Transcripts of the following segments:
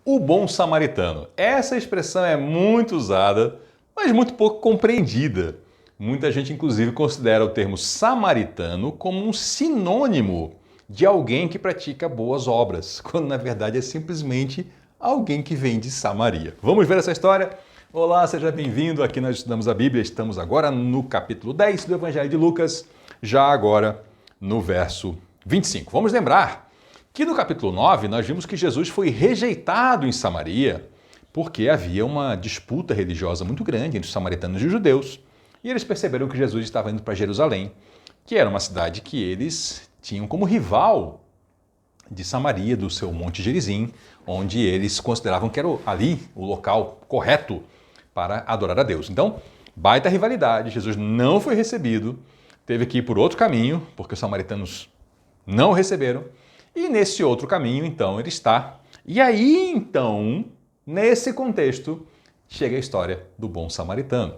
O bom samaritano. Essa expressão é muito usada, mas muito pouco compreendida. Muita gente, inclusive, considera o termo samaritano como um sinônimo de alguém que pratica boas obras, quando na verdade é simplesmente alguém que vem de Samaria. Vamos ver essa história? Olá, seja bem-vindo. Aqui nós estudamos a Bíblia. Estamos agora no capítulo 10 do Evangelho de Lucas, já agora no verso 25. Vamos lembrar que no capítulo 9 nós vimos que Jesus foi rejeitado em Samaria porque havia uma disputa religiosa muito grande entre os samaritanos e os judeus. E eles perceberam que Jesus estava indo para Jerusalém, que era uma cidade que eles tinham como rival de Samaria, do seu Monte Gerizim, onde eles consideravam que era ali o local correto para adorar a Deus. Então, baita rivalidade, Jesus não foi recebido, teve que ir por outro caminho, porque os samaritanos não o receberam, e nesse outro caminho, então, ele está. E aí, então, nesse contexto, chega a história do bom samaritano.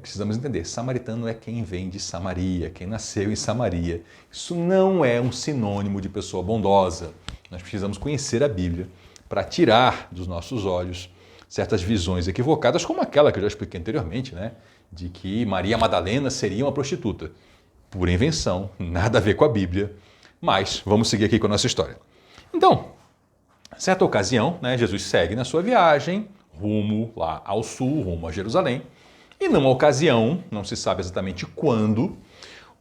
Precisamos entender, samaritano é quem vem de Samaria, quem nasceu em Samaria. Isso não é um sinônimo de pessoa bondosa. Nós precisamos conhecer a Bíblia para tirar dos nossos olhos certas visões equivocadas, como aquela que eu já expliquei anteriormente, né? De que Maria Madalena seria uma prostituta. Pura invenção, nada a ver com a Bíblia. Mas vamos seguir aqui com a nossa história. Então, certa ocasião, né, Jesus segue na sua viagem rumo lá ao sul, rumo a Jerusalém. E numa ocasião, não se sabe exatamente quando,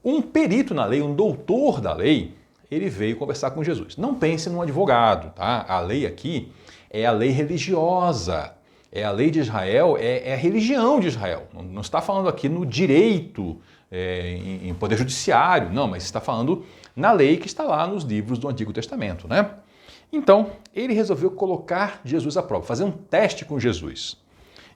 um perito na lei, um doutor da lei, ele veio conversar com Jesus. Não pense num advogado, tá? A lei aqui é a lei religiosa. É a lei de Israel, é a religião de Israel. Não está falando aqui no direito, em poder judiciário, não, mas está falando na lei que está lá nos livros do Antigo Testamento, né? Então, ele resolveu colocar Jesus à prova, fazer um teste com Jesus.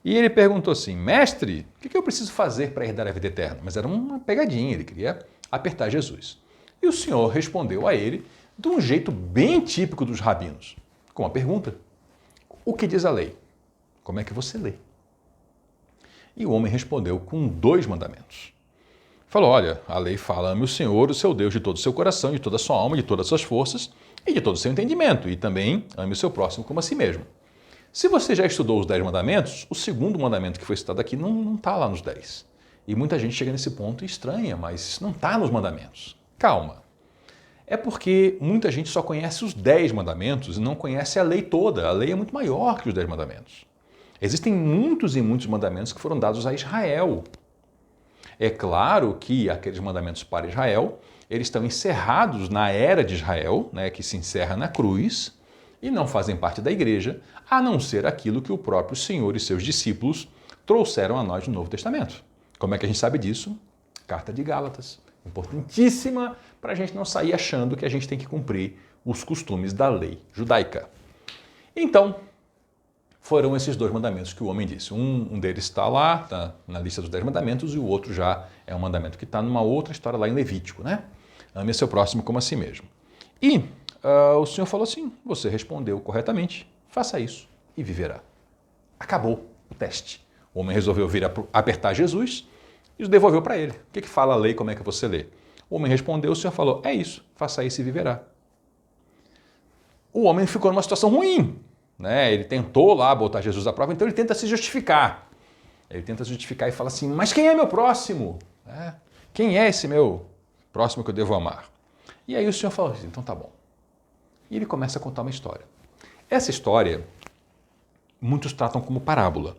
E ele perguntou assim, mestre, o que eu preciso fazer para herdar a vida eterna? Mas era uma pegadinha, ele queria apertar Jesus. E o Senhor respondeu a ele de um jeito bem típico dos rabinos, com uma pergunta. O que diz a lei? Como é que você lê? E o homem respondeu com 2 mandamentos. Falou, olha, a lei fala, ame o Senhor, o seu Deus, de todo o seu coração, de toda a sua alma, de todas as suas forças e de todo o seu entendimento. E também ame o seu próximo como a si mesmo. Se você já estudou os 10 mandamentos, o segundo mandamento que foi citado aqui não está lá nos 10. E muita gente chega nesse ponto e estranha, mas isso não está nos mandamentos. Calma. É porque muita gente só conhece os 10 mandamentos e não conhece a lei toda. A lei é muito maior que os 10 mandamentos. Existem muitos e muitos mandamentos que foram dados a Israel. É claro que aqueles mandamentos para Israel, eles estão encerrados na era de Israel, né, que se encerra na cruz, e não fazem parte da igreja, a não ser aquilo que o próprio Senhor e seus discípulos trouxeram a nós no Novo Testamento. Como é que a gente sabe disso? Carta de Gálatas. Importantíssima para a gente não sair achando que a gente tem que cumprir os costumes da lei judaica. Então, foram esses 2 mandamentos que o homem disse. Um deles está lá, está na lista dos 10 mandamentos, e o outro já é um mandamento que está numa outra história lá em Levítico, né? Ame seu próximo como a si mesmo. E o Senhor falou assim, você respondeu corretamente, faça isso e viverá. Acabou o teste. O homem resolveu vir apertar Jesus e o devolveu para ele. O que fala a lei, como é que você lê? O homem respondeu, o Senhor falou, é isso, faça isso e viverá. O homem ficou numa situação ruim, né? Ele tentou lá botar Jesus à prova, então ele tenta se justificar. Ele tenta se justificar e fala assim, mas quem é meu próximo? Quem é esse meu próximo que eu devo amar? E aí o Senhor falou assim, então tá bom. E ele começa a contar uma história. Essa história, muitos tratam como parábola.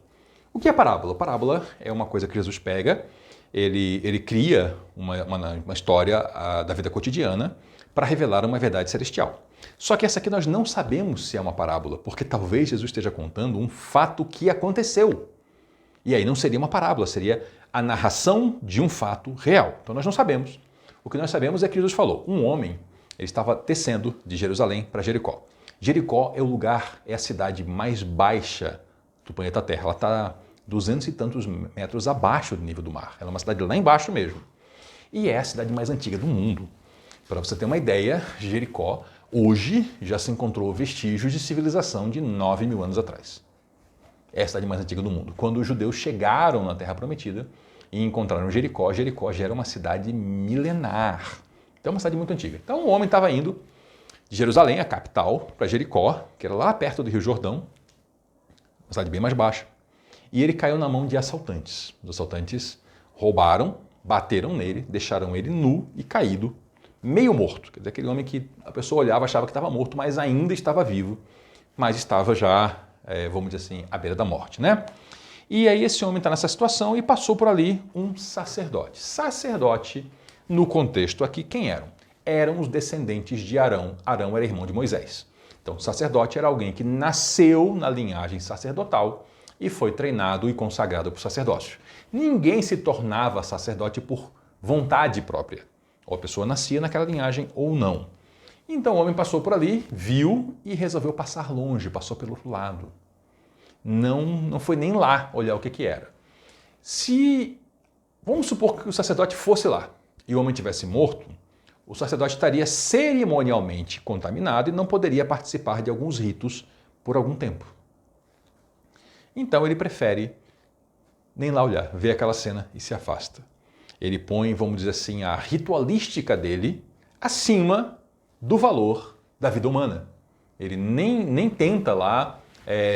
O que é parábola? Parábola é uma coisa que Jesus pega, ele cria uma história da vida cotidiana para revelar uma verdade celestial. Só que essa aqui nós não sabemos se é uma parábola, porque talvez Jesus esteja contando um fato que aconteceu. E aí não seria uma parábola, seria a narração de um fato real. Então nós não sabemos. O que nós sabemos é que Jesus falou, um homem, ele estava descendo de Jerusalém para Jericó. Jericó é o lugar, é a cidade mais baixa do planeta Terra. Ela está 200 e tantos metros abaixo do nível do mar. Ela é uma cidade lá embaixo mesmo. E é a cidade mais antiga do mundo. Para você ter uma ideia, Jericó, hoje já se encontrou vestígios de civilização de 9.000 anos atrás. É a cidade mais antiga do mundo. Quando os judeus chegaram na Terra Prometida e encontraram Jericó, Jericó já era uma cidade milenar. Então é uma cidade muito antiga. Então o homem estava indo de Jerusalém, a capital, para Jericó, que era lá perto do Rio Jordão, uma cidade bem mais baixa. E ele caiu na mão de assaltantes. Os assaltantes roubaram, bateram nele, deixaram ele nu e caído, meio morto. Quer dizer, aquele homem que a pessoa olhava, achava que estava morto, mas ainda estava vivo, mas estava já, vamos dizer assim, à beira da morte, né? E aí esse homem está nessa situação e passou por ali um sacerdote. Sacerdote, no contexto aqui, quem eram? Eram os descendentes de Arão. Arão era irmão de Moisés. Então, sacerdote era alguém que nasceu na linhagem sacerdotal e foi treinado e consagrado para o sacerdócio. Ninguém se tornava sacerdote por vontade própria. Ou a pessoa nascia naquela linhagem ou não. Então o homem passou por ali, viu e resolveu passar longe, passou pelo outro lado. Não foi nem lá olhar o que era. Vamos supor que o sacerdote fosse lá e o homem tivesse morto, o sacerdote estaria cerimonialmente contaminado e não poderia participar de alguns ritos por algum tempo. Então ele prefere nem lá olhar, vê aquela cena e se afasta. Ele põe, vamos dizer assim, a ritualística dele acima do valor da vida humana. Ele nem tenta lá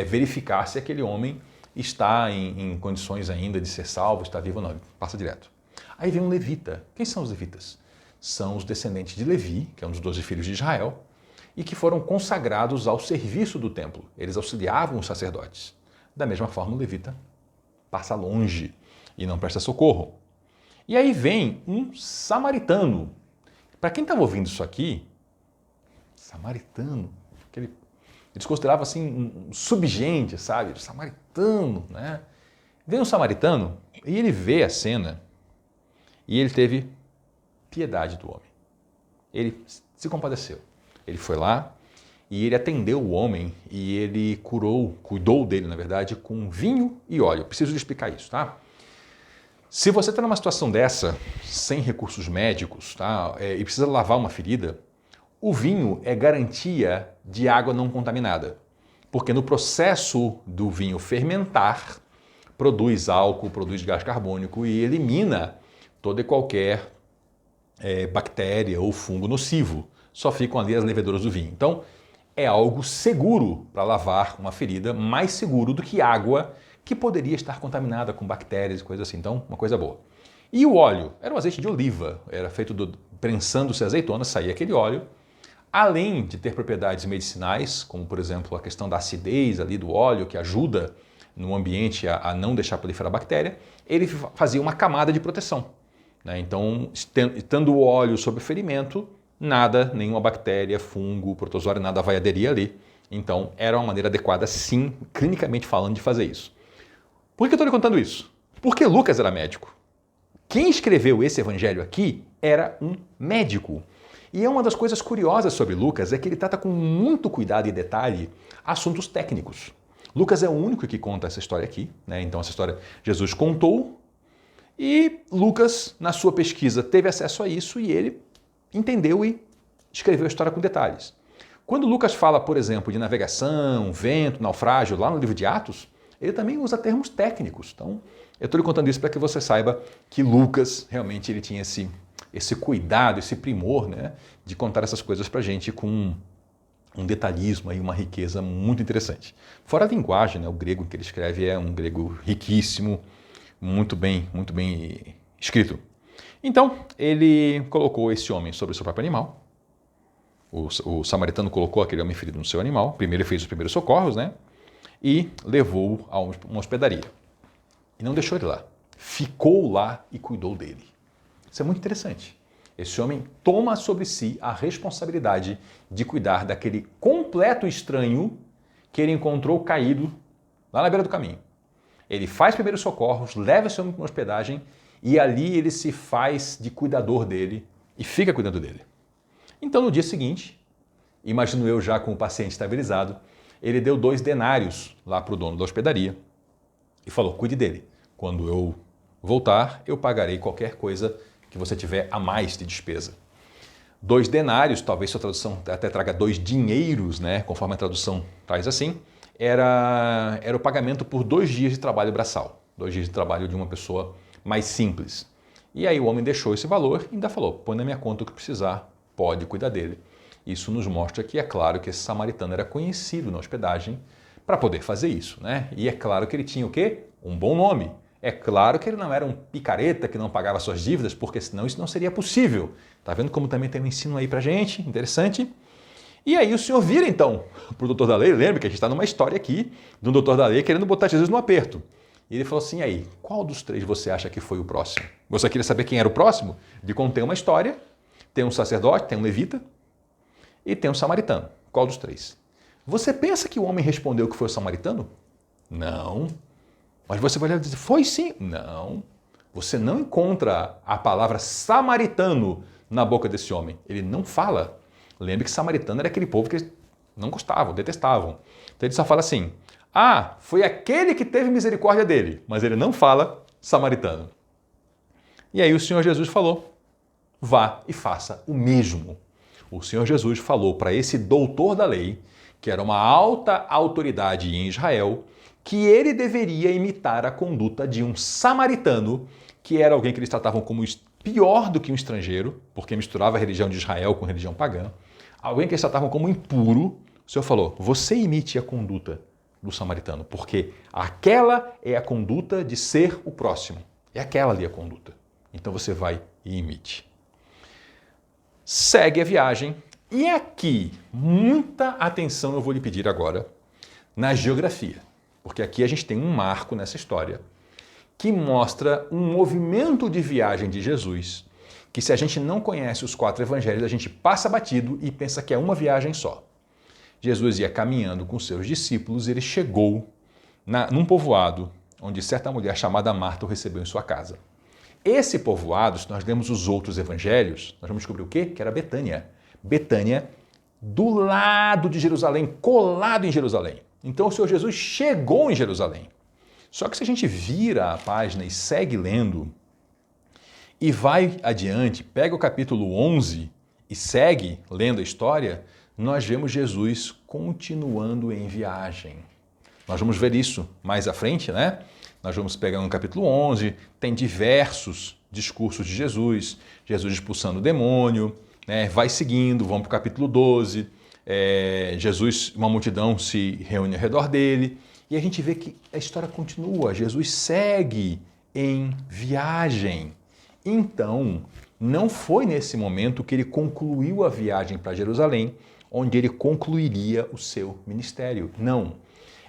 verificar se aquele homem está em condições ainda de ser salvo, está vivo ou não. Ele passa direto. Aí vem um levita. Quem são os levitas? São os descendentes de Levi, que é um dos 12 filhos de Israel, e que foram consagrados ao serviço do templo. Eles auxiliavam os sacerdotes. Da mesma forma, o levita passa longe e não presta socorro. E aí vem um samaritano. Para quem estava ouvindo isso aqui, samaritano, eles consideravam assim um subgente, sabe? Samaritano, né? Vem um samaritano e ele vê a cena e ele teve piedade do homem. Ele se compadeceu. Ele foi lá e ele atendeu o homem e ele cuidou dele, na verdade, com vinho e óleo. Eu preciso explicar isso, tá? Se você está numa situação dessa, sem recursos médicos, tá? E precisa lavar uma ferida, o vinho é garantia de água não contaminada. Porque no processo do vinho fermentar, produz álcool, produz gás carbônico e elimina toda e qualquer bactéria ou fungo nocivo. Só ficam ali as leveduras do vinho. Então, é algo seguro para lavar uma ferida, mais seguro do que água que poderia estar contaminada com bactérias e coisas assim. Então, uma coisa boa. E o óleo? Era um azeite de oliva. Era feito prensando-se azeitonas, saía aquele óleo. Além de ter propriedades medicinais, como por exemplo a questão da acidez ali do óleo, que ajuda no ambiente a não deixar proliferar a bactéria, ele fazia uma camada de proteção. Né? Então, estando o óleo sobre o ferimento, nada, nenhuma bactéria, fungo, protozoário, nada vai aderir ali. Então, era uma maneira adequada, sim, clinicamente falando, de fazer isso. Por que eu estou lhe contando isso? Porque Lucas era médico. Quem escreveu esse evangelho aqui era um médico. E é uma das coisas curiosas sobre Lucas é que ele trata com muito cuidado e detalhe assuntos técnicos. Lucas é o único que conta essa história aqui, né? Então essa história Jesus contou e Lucas, na sua pesquisa, teve acesso a isso e ele entendeu e escreveu a história com detalhes. Quando Lucas fala, por exemplo, de navegação, vento, naufrágio, lá no livro de Atos, ele também usa termos técnicos. Então, eu estou lhe contando isso para que você saiba que Lucas realmente ele tinha esse cuidado, esse primor, né, de contar essas coisas para a gente com um detalhismo e uma riqueza muito interessante. Fora a linguagem, né, o grego que ele escreve é um grego riquíssimo, muito bem escrito. Então, ele colocou esse homem sobre o seu próprio animal. O samaritano colocou aquele homem ferido no seu animal. Primeiro ele fez os primeiros socorros, né? E levou-o a uma hospedaria. E não deixou ele lá. Ficou lá e cuidou dele. Isso é muito interessante. Esse homem toma sobre si a responsabilidade de cuidar daquele completo estranho que ele encontrou caído lá na beira do caminho. Ele faz primeiros socorros, leva esse homem para uma hospedagem e ali ele se faz de cuidador dele e fica cuidando dele. Então, no dia seguinte, imagino eu já com o paciente estabilizado, ele deu 2 denários lá para o dono da hospedaria e falou, cuide dele. Quando eu voltar, eu pagarei qualquer coisa que você tiver a mais de despesa. 2 denários, talvez sua tradução até traga 2 dinheiros, né? Conforme a tradução traz assim, era o pagamento por 2 dias de trabalho braçal, 2 dias de trabalho de uma pessoa mais simples. E aí o homem deixou esse valor e ainda falou, põe na minha conta o que precisar, pode cuidar dele. Isso nos mostra que é claro que esse samaritano era conhecido na hospedagem para poder fazer isso, né? E é claro que ele tinha o quê? Um bom nome. É claro que ele não era um picareta que não pagava suas dívidas, porque senão isso não seria possível. Tá vendo como também tem um ensino aí pra gente? Interessante. E aí o senhor vira então para o doutor da lei, lembra que a gente está numa história aqui de um doutor da lei querendo botar Jesus no aperto. E ele falou assim, aí, qual dos três você acha que foi o próximo? Você queria saber quem era o próximo? De contém uma história, tem um sacerdote, tem um levita e tem um samaritano. Qual dos três? Você pensa que o homem respondeu que foi o samaritano? Não. Mas você vai olhar e dizer, foi sim? Não. Você não encontra a palavra samaritano na boca desse homem. Ele não fala. Lembre que samaritano era aquele povo que eles não gostavam, detestavam. Então ele só fala assim, foi aquele que teve misericórdia dele, mas ele não fala samaritano. E aí o Senhor Jesus falou, vá e faça o mesmo. O Senhor Jesus falou para esse doutor da lei, que era uma alta autoridade em Israel, que ele deveria imitar a conduta de um samaritano, que era alguém que eles tratavam como pior do que um estrangeiro, porque misturava a religião de Israel com a religião pagã, alguém que eles tratavam como impuro. O Senhor falou, você imite a conduta do samaritano, porque aquela é a conduta de ser o próximo. É aquela ali a conduta. Então você vai e imite. Segue a viagem. E aqui, muita atenção eu vou lhe pedir agora na geografia, porque aqui a gente tem um marco nessa história que mostra um movimento de viagem de Jesus, que se a gente não conhece os 4 evangelhos, a gente passa batido e pensa que é uma viagem só. Jesus ia caminhando com seus discípulos e ele chegou num povoado onde certa mulher chamada Marta o recebeu em sua casa. Esse povoado, se nós lemos os outros evangelhos, nós vamos descobrir o quê? Que era Betânia. Betânia, do lado de Jerusalém, colado em Jerusalém. Então o Senhor Jesus chegou em Jerusalém. Só que se a gente vira a página e segue lendo, e vai adiante, pega o capítulo 11 e segue lendo a história, nós vemos Jesus continuando em viagem. Nós vamos ver isso mais à frente, né? Nós vamos pegar no capítulo 11, tem diversos discursos de Jesus, Jesus expulsando o demônio, né? Vai seguindo, vamos para o capítulo 12, Jesus, uma multidão se reúne ao redor dele, e a gente vê que a história continua, Jesus segue em viagem. Então, não foi nesse momento que ele concluiu a viagem para Jerusalém, onde ele concluiria o seu ministério. Não.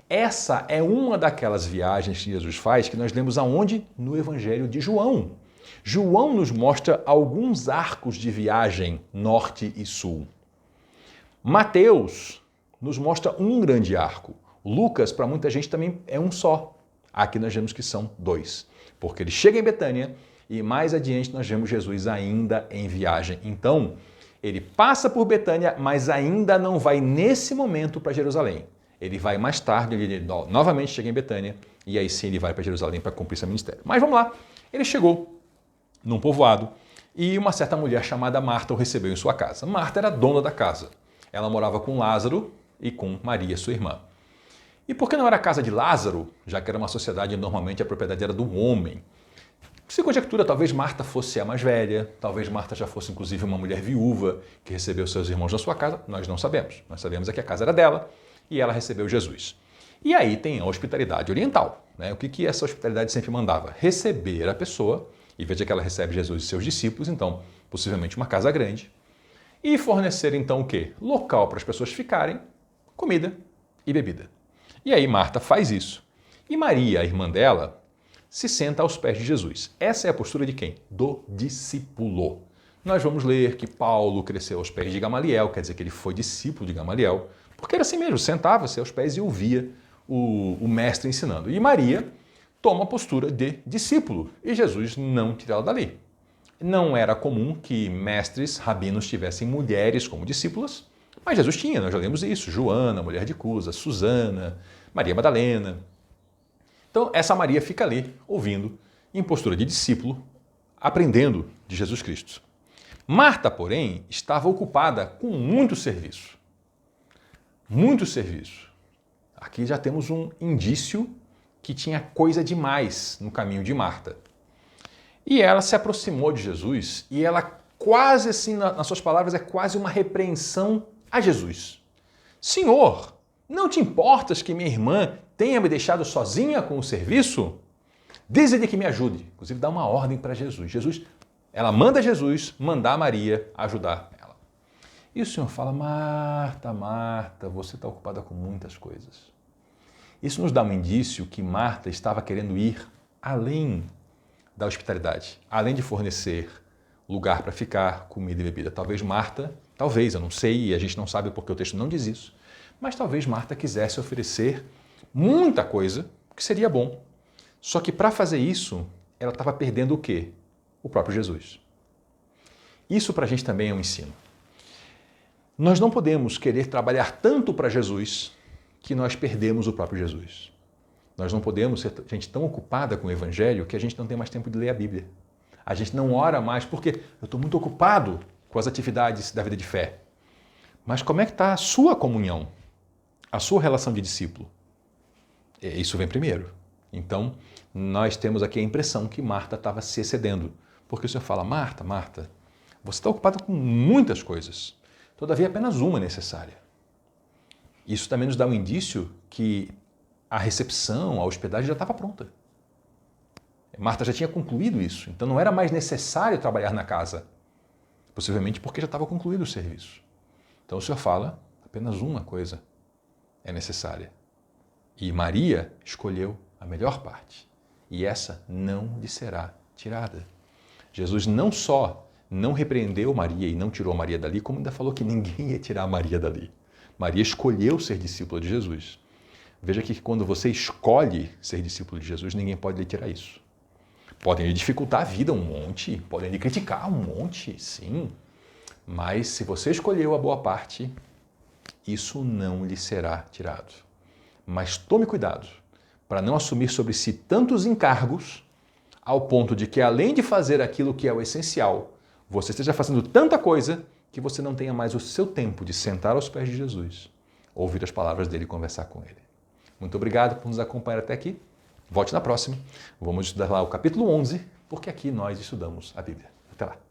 Essa é uma daquelas viagens que Jesus faz que nós lemos aonde? No Evangelho de João. João nos mostra alguns arcos de viagem, norte e sul. Mateus nos mostra um grande arco. Lucas, para muita gente, também é um só. Aqui nós vemos que são 2. Porque ele chega em Betânia e mais adiante nós vemos Jesus ainda em viagem. Então, ele passa por Betânia, mas ainda não vai nesse momento para Jerusalém. Ele vai mais tarde, ele novamente chega em Betânia e aí sim ele vai para Jerusalém para cumprir seu ministério. Mas vamos lá. Ele chegou num povoado e uma certa mulher chamada Marta o recebeu em sua casa. Marta era dona da casa. Ela morava com Lázaro e com Maria, sua irmã. E por que não era a casa de Lázaro, já que era uma sociedade onde normalmente a propriedade era do homem? Se conjectura, talvez Marta fosse a mais velha, talvez Marta já fosse inclusive uma mulher viúva que recebeu seus irmãos na sua casa, nós não sabemos. Nós sabemos é que a casa era dela e ela recebeu Jesus. E aí tem a hospitalidade oriental, né? O que essa hospitalidade sempre mandava? Receber a pessoa, e veja que ela recebe Jesus e seus discípulos, então possivelmente uma casa grande, e fornecer então o quê? Local para as pessoas ficarem, comida e bebida. E aí Marta faz isso. E Maria, a irmã dela, se senta aos pés de Jesus. Essa é a postura de quem? Do discípulo. Nós vamos ler que Paulo cresceu aos pés de Gamaliel, quer dizer que ele foi discípulo de Gamaliel, porque era assim mesmo, sentava-se aos pés e ouvia o mestre ensinando. E Maria toma a postura de discípulo, e Jesus não tira ela dali. Não era comum que mestres, rabinos tivessem mulheres como discípulas, mas Jesus tinha, nós já lemos isso, Joana, mulher de Cusa, Susana, Maria Madalena. Então essa Maria fica ali, ouvindo, em postura de discípulo, aprendendo de Jesus Cristo. Marta, porém, estava ocupada com muito serviço. Muito serviço. Aqui já temos um indício que tinha coisa demais no caminho de Marta. E ela se aproximou de Jesus e ela quase assim, nas suas palavras, é quase uma repreensão a Jesus. Senhor, não te importas que minha irmã tenha me deixado sozinha com o serviço? Diz-lhe que me ajude. Inclusive dá uma ordem para Jesus. Ela manda Jesus mandar Maria ajudar ela. E o Senhor fala, Marta, Marta, você está ocupada com muitas coisas. Isso nos dá um indício que Marta estava querendo ir além da hospitalidade, além de fornecer lugar para ficar, comida e bebida. Talvez Marta, eu não sei, e a gente não sabe porque o texto não diz isso, mas talvez Marta quisesse oferecer muita coisa, que seria bom. Só que para fazer isso, ela estava perdendo o quê? O próprio Jesus. Isso para a gente também é um ensino. Nós não podemos querer trabalhar tanto para Jesus que nós perdemos o próprio Jesus. Nós não podemos ser gente tão ocupada com o Evangelho que a gente não tem mais tempo de ler a Bíblia. A gente não ora mais porque eu estou muito ocupado com as atividades da vida de fé. Mas como é que está a sua comunhão? A sua relação de discípulo? Isso vem primeiro. Então, nós temos aqui a impressão que Marta estava se excedendo. Porque o Senhor fala, Marta, Marta, você está ocupada com muitas coisas. Todavia, apenas uma é necessária. Isso também nos dá um indício que a recepção, a hospedagem já estava pronta. Marta já tinha concluído isso, então não era mais necessário trabalhar na casa. Possivelmente porque já estava concluído o serviço. Então o Senhor fala, apenas uma coisa é necessária. E Maria escolheu a melhor parte. E essa não lhe será tirada. Jesus não só não repreendeu Maria e não tirou Maria dali, como ainda falou que ninguém ia tirar Maria dali. Maria escolheu ser discípula de Jesus. Veja que quando você escolhe ser discípulo de Jesus, ninguém pode lhe tirar isso. Podem lhe dificultar a vida um monte, podem lhe criticar um monte, sim. Mas se você escolheu a boa parte, isso não lhe será tirado. Mas tome cuidado para não assumir sobre si tantos encargos ao ponto de que, além de fazer aquilo que é o essencial, você esteja fazendo tanta coisa que você não tenha mais o seu tempo de sentar aos pés de Jesus, ouvir as palavras dele e conversar com ele. Muito obrigado por nos acompanhar até aqui. Volte na próxima. Vamos estudar lá o capítulo 11, porque aqui nós estudamos a Bíblia. Até lá.